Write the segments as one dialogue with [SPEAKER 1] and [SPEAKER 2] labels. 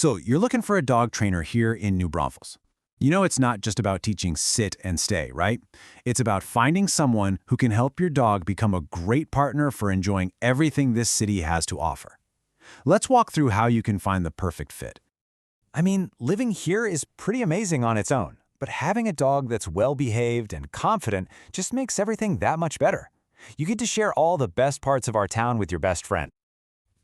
[SPEAKER 1] So you're looking for a dog trainer here in New Braunfels. You know it's not just about teaching sit and stay, right? It's about finding someone who can help your dog become a great partner for enjoying everything this city has to offer. Let's walk through how you can find the perfect fit.
[SPEAKER 2] I mean, living here is pretty amazing on its own, but having a dog that's well-behaved and confident just makes everything that much better. You get to share all the best parts of our town with your best friend.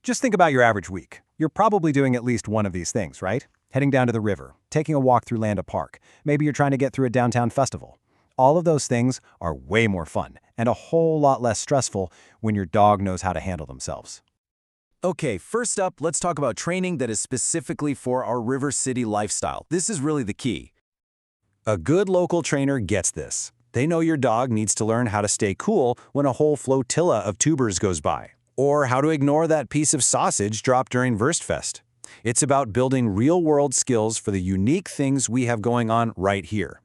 [SPEAKER 3] Just think about your average week. You're probably doing at least one of these things, right? Heading down to the river, taking a walk through Landa Park. Maybe you're trying to get through a downtown festival. All of those things are way more fun and a whole lot less stressful when your dog knows how to handle themselves.
[SPEAKER 1] Okay, first up, let's talk about training that is specifically for our River City lifestyle. This is really the key.
[SPEAKER 3] A good local trainer gets this. They know your dog needs to learn how to stay cool when a whole flotilla of tubers goes by, or how to ignore that piece of sausage dropped during Wurstfest. It's about building real-world skills for the unique things we have going on right here.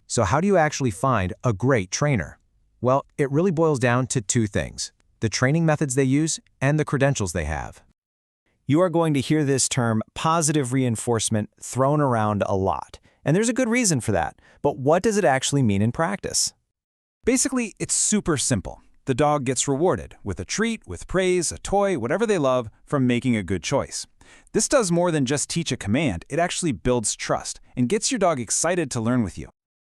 [SPEAKER 2] So how do you actually find a great trainer? Well, it really boils down to two things: the training methods they use and the credentials they have. You are going to hear this term positive reinforcement thrown around a lot, and there's a good reason for that. But what does it actually mean in practice?
[SPEAKER 1] Basically, it's super simple. The dog gets rewarded with a treat, with praise, a toy, whatever they love, from making a good choice. This does more than just teach a command. It actually builds trust and gets your dog excited to learn with you.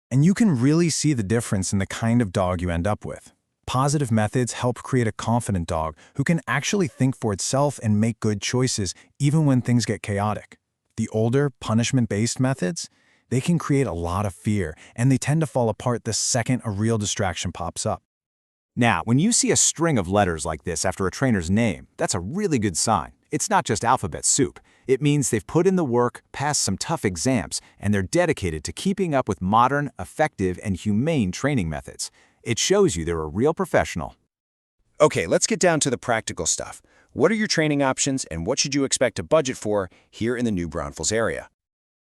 [SPEAKER 4] And you can really see the difference in the kind of dog you end up with. Positive methods help create a confident dog who can actually think for itself and make good choices even when things get chaotic. The older, punishment-based methods, they can create a lot of fear, and they tend to fall apart the second a real distraction pops up.
[SPEAKER 2] Now, when you see a string of letters like this after a trainer's name, that's a really good sign. It's not just alphabet soup. It means they've put in the work, passed some tough exams, and they're dedicated to keeping up with modern, effective, and humane training methods. It shows you they're a real professional.
[SPEAKER 3] Okay, let's get down to the practical stuff. What are your training options, and what should you expect to budget for here in the New Braunfels area?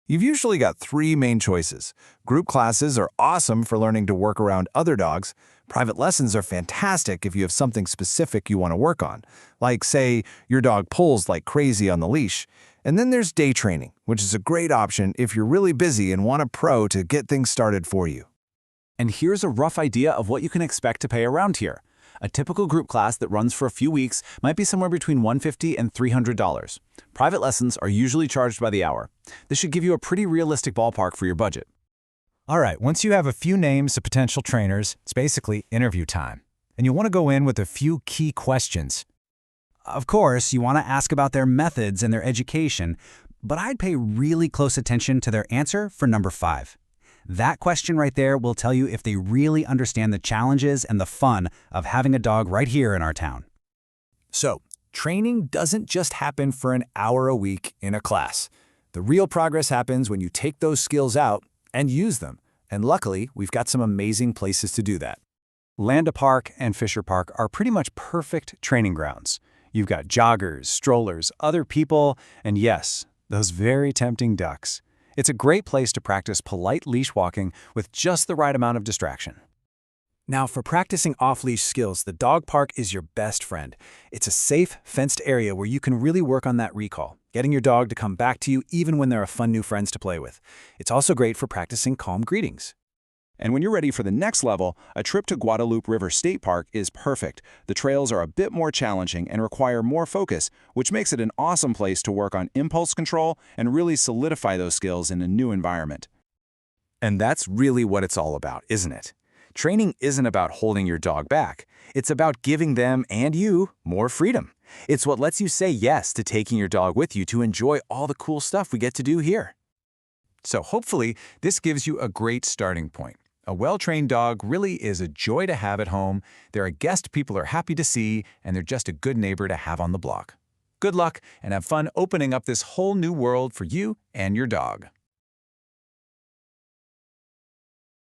[SPEAKER 4] You've usually got three main choices. Group classes are awesome for learning to work around other dogs. Private lessons are fantastic if you have something specific you want to work on, like, say, your dog pulls like crazy on the leash. And then there's day training, which is a great option if you're really busy and want a pro to get things started for you.
[SPEAKER 1] And here's a rough idea of what you can expect to pay around here. A typical group class that runs for a few weeks might be somewhere between $150 and $300. Private lessons are usually charged by the hour. This should give you a pretty realistic ballpark for your budget.
[SPEAKER 2] All right, once you have a few names of potential trainers, it's basically interview time. And you'll want to go in with a few key questions. Of course, you want to ask about their methods and their education, but I'd pay really close attention to their answer for number 5. That question right there will tell you if they really understand the challenges and the fun of having a dog right here in our town. So, training doesn't just happen for an hour a week in a class. The real progress happens when you take those skills out and use them. And luckily, we've got some amazing places to do that.
[SPEAKER 3] Landa Park and Fisher Park are pretty much perfect training grounds. You've got joggers, strollers, other people, and yes, those very tempting ducks. It's a great place to practice polite leash walking with just the right amount of distraction. Now, for practicing off-leash skills, the dog park is your best friend. It's a safe, fenced area where you can really work on that recall, getting your dog to come back to you even when there are fun new friends to play with. It's also great for practicing calm greetings.
[SPEAKER 5] And when you're ready for the next level, a trip to Guadalupe River State Park is perfect. The trails are a bit more challenging and require more focus, which makes it an awesome place to work on impulse control and really solidify those skills in a new environment.
[SPEAKER 3] And that's really what it's all about, isn't it? Training isn't about holding your dog back. It's about giving them and you more freedom. It's what lets you say yes to taking your dog with you to enjoy all the cool stuff we get to do here.
[SPEAKER 1] So hopefully, this gives you a great starting point. A well-trained dog really is a joy to have at home. They're a guest people are happy to see, and they're just a good neighbor to have on the block. Good luck, and have fun opening up this whole new world for you and your dog.